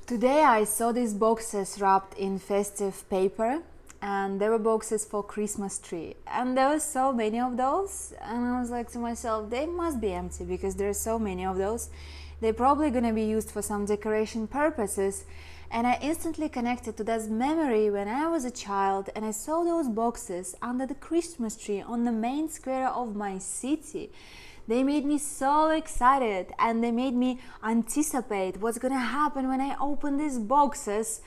Today I saw these boxes wrapped in festive paper, and there were boxes for Christmas tree, and there were so many of those, and I was like to myself, they must be empty because there are so many of those. They're probably going to be used for some decoration purposes. And I instantly connected to that memory when I was a child and I saw those boxes under the Christmas tree on the main square of my city. They made me so excited and they made me anticipate what's gonna happen when I open these boxes.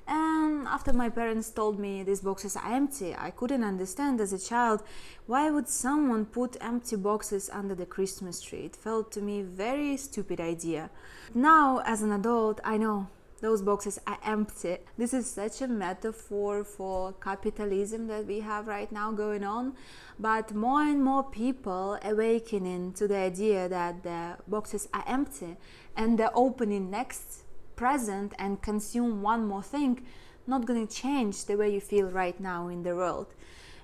And after my parents told me these boxes are empty, I couldn't understand as a child why would someone put empty boxes under the Christmas tree. It felt to me very stupid idea. Now as an adult, I know those boxes are empty. This is such a metaphor for capitalism that we have right now going on, but more and more people awakening to the idea that the boxes are empty and they're opening next present and consume one more thing, not gonna change the way you feel right now in the world.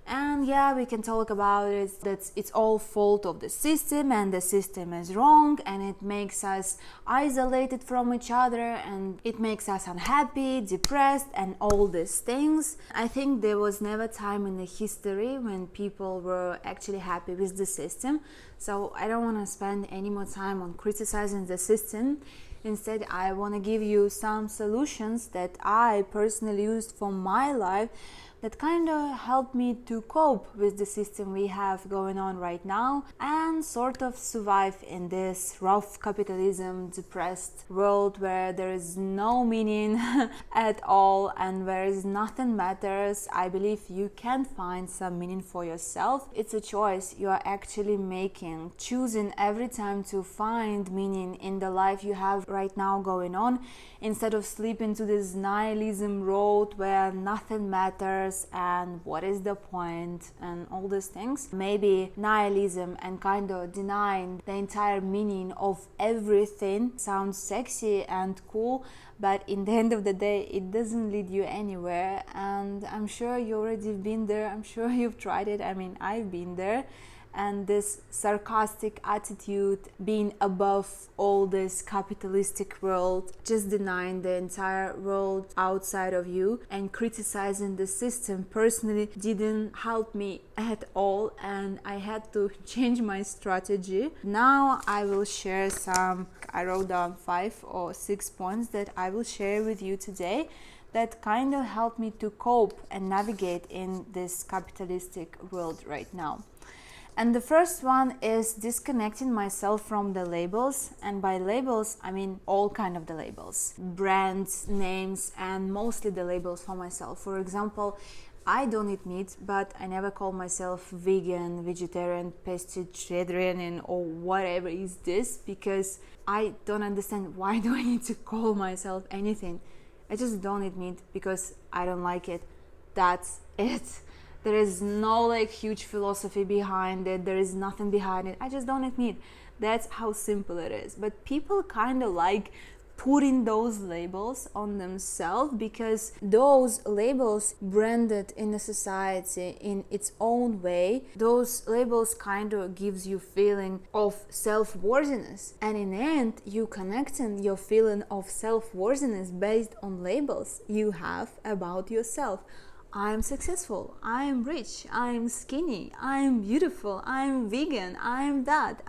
And yeah, we can talk about it, that it's all fault of the system and the system is wrong and it makes us isolated from each other and it makes us unhappy, depressed and all these things. I think there was never time in the history when people were actually happy with the system. So I don't want to spend any more time on criticizing the system. Instead, I want to give you some solutions that I personally used for my life that kind of helped me to cope with the system we have going on right now and sort of survive in this rough capitalism depressed world where there is no meaning at all and where nothing matters. I believe you can find some meaning for yourself. It's a choice you are actually making, choosing every time to find meaning in the life you have right now going on, instead of slipping to this nihilism road where nothing matters and what is the point and all these things. Maybe nihilism and kind of denying the entire meaning of everything sounds sexy and cool, but in the end of the day it doesn't lead you anywhere. And I'm sure you already been there, I'm sure you've tried it. I mean, I've been there. And this sarcastic attitude, being above all this capitalistic world, just denying the entire world outside of you and criticizing the system, personally didn't help me at all, and I had to change my strategy. Now I will share I wrote down 5 or 6 points that I will share with you today that kind of helped me to cope and navigate in this capitalistic world right now. And the first one is disconnecting myself from the labels. And by labels, I mean all kind of the labels. Brands, names, and mostly the labels for myself. For example, I don't eat meat, but I never call myself vegan, vegetarian, pescatarian, or whatever is this, because I don't understand why do I need to call myself anything. I just don't eat meat because I don't like it. That's it. There is no huge philosophy behind it. There is nothing behind it. I just don't eat meat. That's how simple it is. But people kind of putting those labels on themselves because those labels branded in a society in its own way, those labels kind of gives you feeling of self-worthiness. And in the end, you connecting your feeling of self-worthiness based on labels you have about yourself. I'm successful, I'm rich, I'm skinny, I'm beautiful, I'm vegan, I'm that,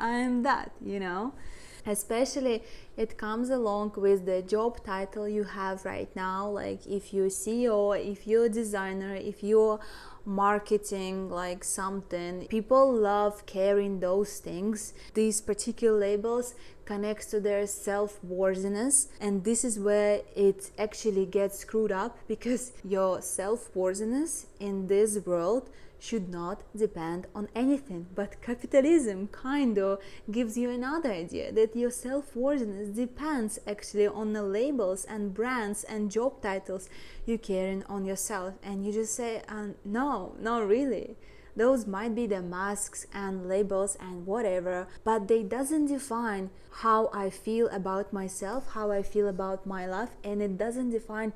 Especially it comes along with the job title you have right now, like if you're CEO, if you're a designer, if you're marketing something. People love carrying those things. These particular labels connects to their self-worthiness, and this is where it actually gets screwed up, because your self-worthiness in this world should not depend on anything. But capitalism kind of gives you another idea that your self-worthiness depends actually on the labels and brands and job titles you carrying on yourself, and you just say no, not really. Those might be the masks and labels and whatever, but they doesn't define how I feel about myself, how I feel about my life, and it doesn't define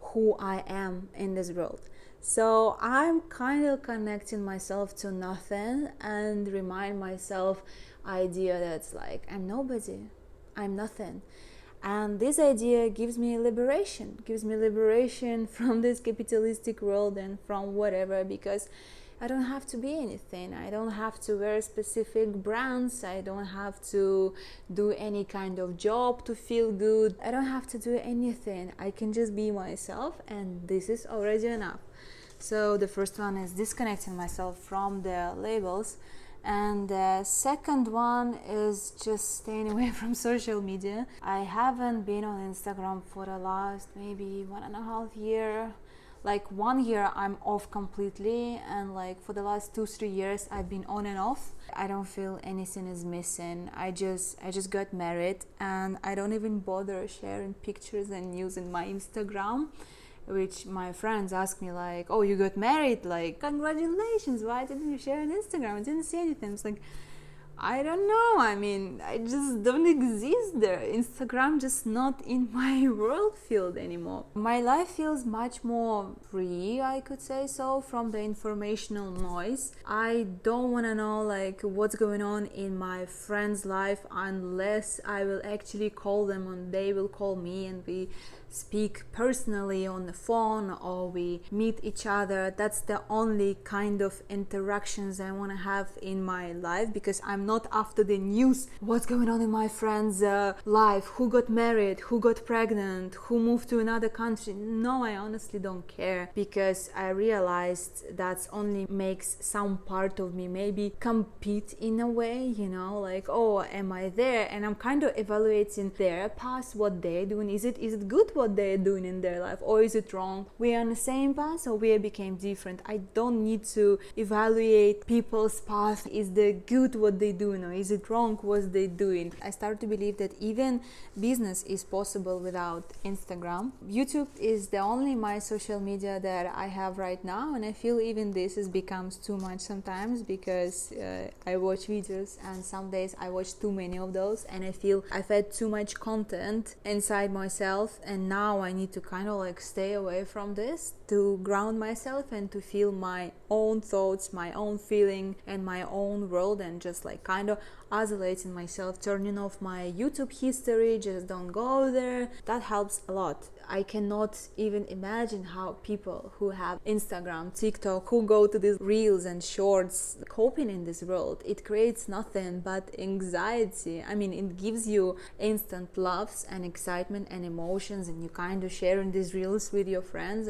who I am in this world. So I'm kind of connecting myself to nothing and remind myself idea that's I'm nobody, I'm nothing. And this idea gives me liberation from this capitalistic world and from whatever, because I don't have to be anything. I don't have to wear specific brands. I don't have to do any kind of job to feel good. I don't have to do anything. I can just be myself, and this is already enough. So the first one is disconnecting myself from the labels. And the second one is just staying away from social media. I haven't been on Instagram for the last maybe 1.5 years. Like 1 year I'm off completely, and like for the last 2-3 years I've been on and off. I don't feel anything is missing. I just got married, and I don't even bother sharing pictures and using my Instagram, which my friends ask me like, oh, you got married, like congratulations, why didn't you share on Instagram? I didn't see anything. It's like, I don't know, I mean, I just don't exist there. Instagram just not in my world field anymore. My life feels much more free, I could say so, from the informational noise. I don't want to know like what's going on in my friend's life unless I will actually call them and they will call me, and we speak personally on the phone or we meet each other. That's the only kind of interactions I want to have in my life, because I'm not after the news, what's going on in my friend's life, who got married, who got pregnant, who moved to another country. No, I honestly don't care, because I realized that only makes some part of me maybe compete in a way, you know, like, oh, am I there? And I'm kind of evaluating their past, what they're doing. Is it good what they're doing in their life, or is it wrong? We're on the same path or we became different. I don't need to evaluate people's path. Is it good what they're doing, or is it wrong what they're doing? I start to believe that even business is possible without Instagram. YouTube is the only my social media that I have right now, and I feel even this becomes too much sometimes, because I watch videos and some days I watch too many of those, and I feel I've had too much content inside myself, and now I need to kind of like stay away from this to ground myself and to feel my own thoughts, my own feeling and my own world, and just like kind of isolating myself, turning off my YouTube history, just don't go there. That helps a lot. I cannot even imagine how people who have Instagram, TikTok, who go to these reels and shorts, coping in this world. It creates nothing but anxiety. I mean, it gives you instant loves and excitement and emotions, and you kind of sharing these reels with your friends,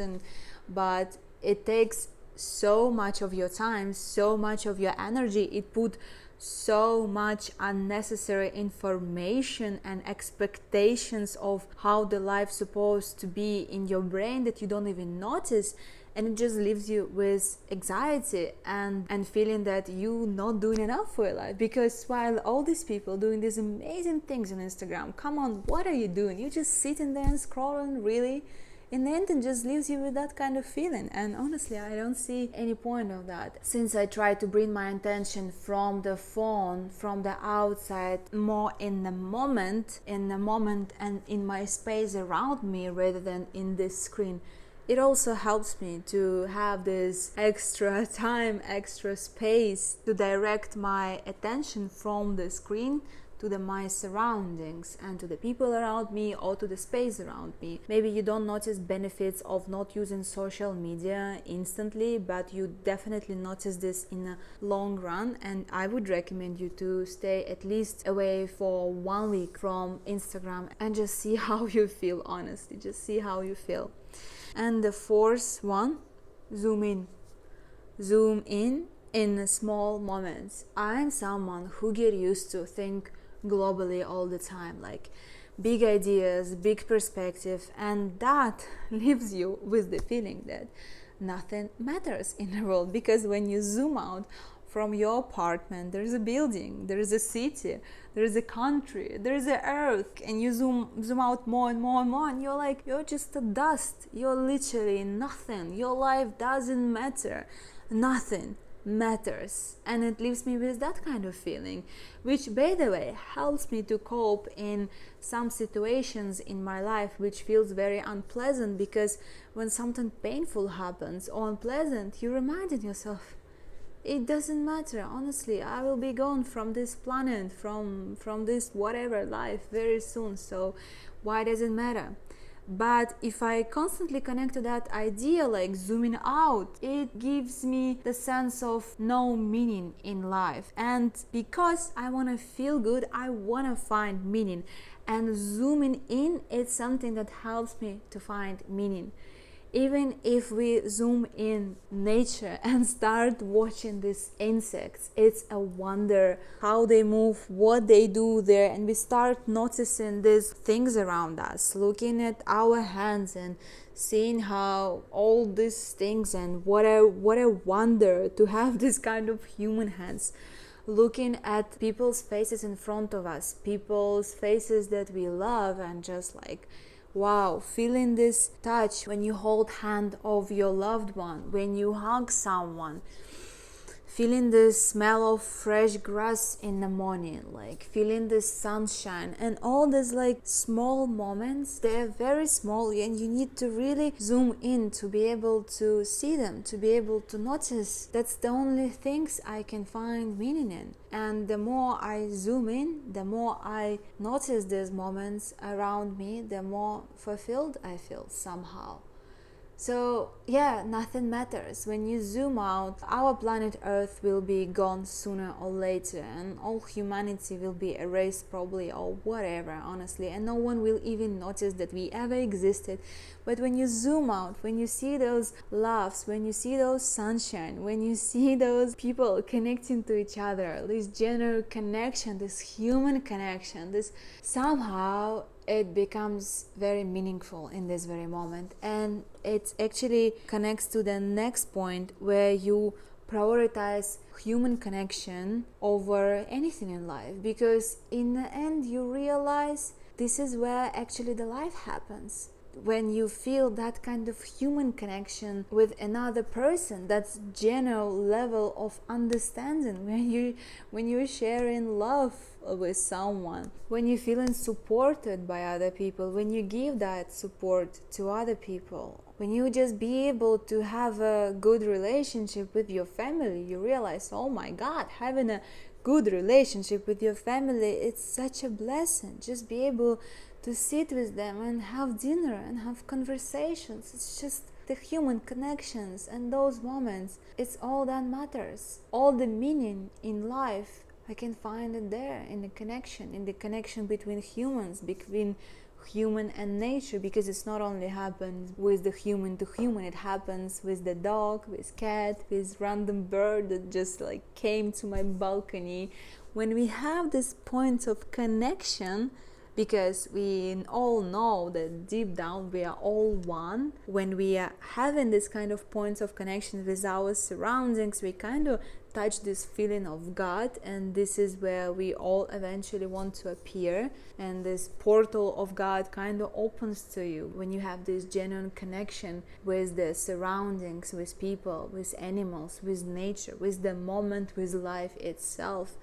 but it takes so much of your time, so much of your energy. It put so much unnecessary information and expectations of how the life's supposed to be in your brain that you don't even notice, and it just leaves you with anxiety and feeling that you're not doing enough for your life. Because while all these people doing these amazing things on Instagram, come on, what are you doing? You're just sitting there and scrolling, really? In the end, it just leaves you with that kind of feeling, and honestly I don't see any point of that. Since I try to bring my attention from the phone, from the outside, more in the moment and in my space around me rather than in this screen, it also helps me to have this extra time, extra space to direct my attention from the screen to my surroundings and to the people around me or to the space around me. Maybe you don't notice benefits of not using social media instantly, but you definitely notice this in a long run, and I would recommend you to stay at least away for 1 week from Instagram and just see how you feel. Honestly, just see how you feel. And the fourth one, zoom in small moments. I'm someone who get used to think globally all the time, like big ideas, big perspective, and that leaves you with the feeling that nothing matters in the world. Because when you zoom out from your apartment, there's a building, there's a city, there's a country, there's a earth, and you zoom out more and more and more, and you're like, you're just a dust, you're literally nothing, your life doesn't matter, nothing matters. And it leaves me with that kind of feeling, which by the way helps me to cope in some situations in my life which feels very unpleasant, because when something painful happens or unpleasant, you remind yourself, it doesn't matter. Honestly, I will be gone from this planet, from this whatever life very soon, so why does it matter? But if I constantly connect to that idea, like zooming out, it gives me the sense of no meaning in life. And because I want to feel good, I want to find meaning. And zooming in is something that helps me to find meaning. Even if we zoom in nature and start watching these insects, it's a wonder how they move, what they do there, and we start noticing these things around us, looking at our hands and seeing how all these things, and what a wonder to have this kind of human hands. Looking at people's faces in front of us, people's faces that we love, and just like, wow, feeling this touch when you hold hand of your loved one, when you hug someone, feeling the smell of fresh grass in the morning, like feeling the sunshine, and all these like small moments. They're very small, and you need to really zoom in to be able to see them, to be able to notice. That's the only things I can find meaning in. And the more I zoom in, the more I notice these moments around me, the more fulfilled I feel somehow. So yeah, nothing matters. When you zoom out, our planet Earth will be gone sooner or later, and all humanity will be erased probably, or whatever, honestly, and no one will even notice that we ever existed. But when you zoom out, when you see those laughs, when you see those sunshine, when you see those people connecting to each other, this general connection, this human connection, this somehow it becomes very meaningful in this very moment. And it actually connects to the next point, where you prioritize human connection over anything in life, because in the end you realize this is where actually the life happens. When you feel that kind of human connection with another person, that's general level of understanding, when you're sharing love with someone, when you're feeling supported by other people, when you give that support to other people, when you just be able to have a good relationship with your family, you realize, oh my God, having a good relationship with your family, it's such a blessing. Just be able to sit with them and have dinner and have conversations. It's just the human connections and those moments. It's all that matters. All the meaning in life, I can find it there in the connection between humans, between human and nature, because it's not only happens with the human to human, it happens with the dog, with cat, with random bird that just like came to my balcony. When we have this point of connection, because we all know that deep down we are all one, when we are having this kind of points of connection with our surroundings, we kind of touch this feeling of God, and this is where we all eventually want to appear, and this portal of God kind of opens to you when you have this genuine connection with the surroundings, with people, with animals, with nature, with the moment, with life itself.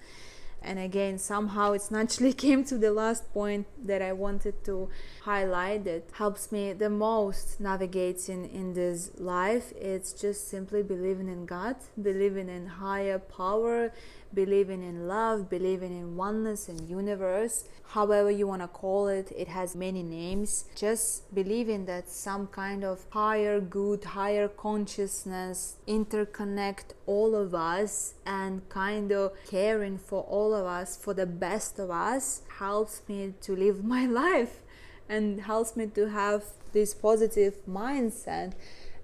And again, somehow it's naturally came to the last point that I wanted to highlight that helps me the most navigating in this life. It's just simply believing in God, believing in higher power, believing in love, believing in oneness and universe, however you want to call it. It has many names. Just believing that some kind of higher good, higher consciousness interconnect all of us, and kind of caring for all of us, for the best of us, helps me to live my life and helps me to have this positive mindset.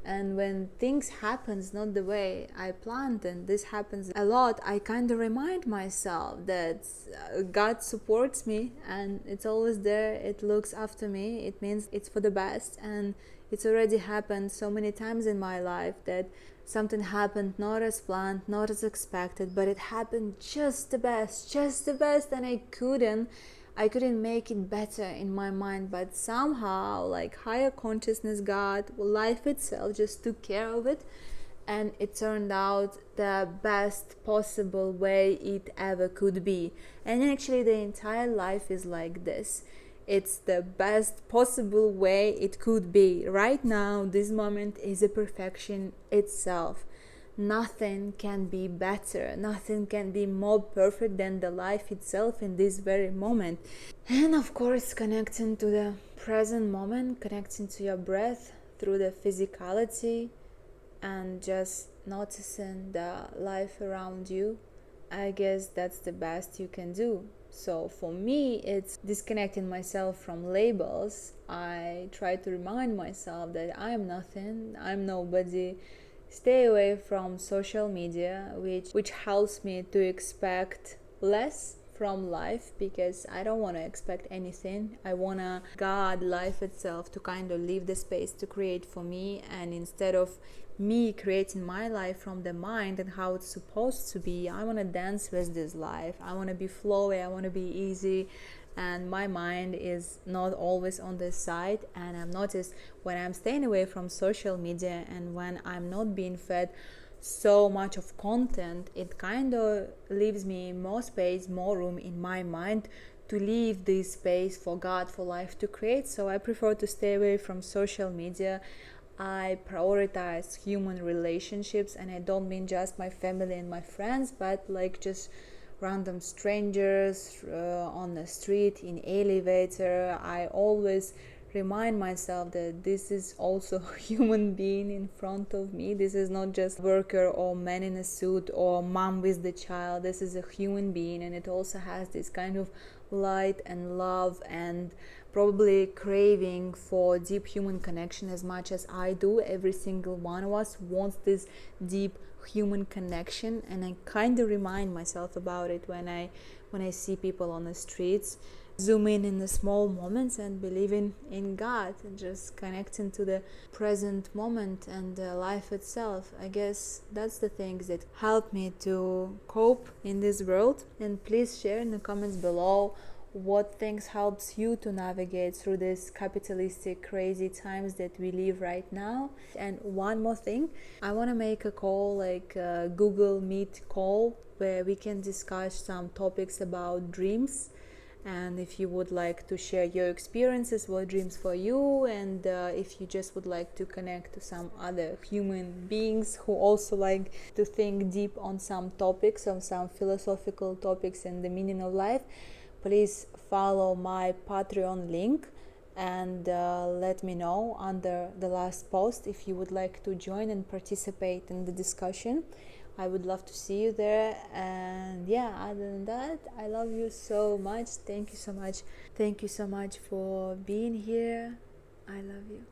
And when things happens not the way I planned, and this happens a lot, I kind of remind myself that God supports me and it's always there. It looks after me. It means it's for the best, and it's already happened so many times in my life that something happened not as planned, not as expected, but it happened just the best, and I couldn't make it better in my mind, but somehow like higher consciousness, God, life itself just took care of it, and it turned out the best possible way it ever could be. And actually the entire life is like this. It's the best possible way it could be. Right now, this moment is a perfection itself. nothing can be better, nothing can be more perfect than the life itself in this very moment. And of course, connecting to the present moment, connecting to your breath through the physicality, and just noticing the life around you. I guess that's the best you can do. So for me, it's disconnecting myself from labels. I try to remind myself that I am nothing, I'm nobody. Stay away from social media, which helps me to expect less from life, because I don't want to expect anything. I want to guard life itself to kind of leave the space to create for me, and instead of me creating my life from the mind and how it's supposed to be, I want to dance with this life. I want to be flowy, I want to be easy, and my mind is not always on this side. And I've noticed when I'm staying away from social media and when I'm not being fed so much of content, it kind of leaves me more space, more room in my mind to leave this space for God, for life to create. So I prefer to stay away from social media. I prioritize human relationships, and I don't mean just my family and my friends, but like just random strangers on the street, in elevator. I always remind myself that this is also a human being in front of me. This is not just worker or man in a suit or mom with the child. This is a human being, and it also has this kind of light and love and probably craving for deep human connection as much as I do. Every single one of us wants this deep human connection, and I kind of remind myself about it when I see people on the streets. Zoom in the small moments and believing in God and just connecting to the present moment and life itself. I guess that's the things that help me to cope in this world. And please share in the comments below what things helps you to navigate through this capitalistic crazy times that we live right now. And one more thing, I want to make a call, like a Google Meet call, where we can discuss some topics about dreams. And if you would like to share your experiences, what dreams for you, and if you just would like to connect to some other human beings who also like to think deep on some topics, on some philosophical topics and the meaning of life, please follow my Patreon link and let me know under the last post if you would like to join and participate in the discussion. I would love to see you there. And yeah, other than that, I love you so much. Thank you so much. Thank you so much for being here. I love you.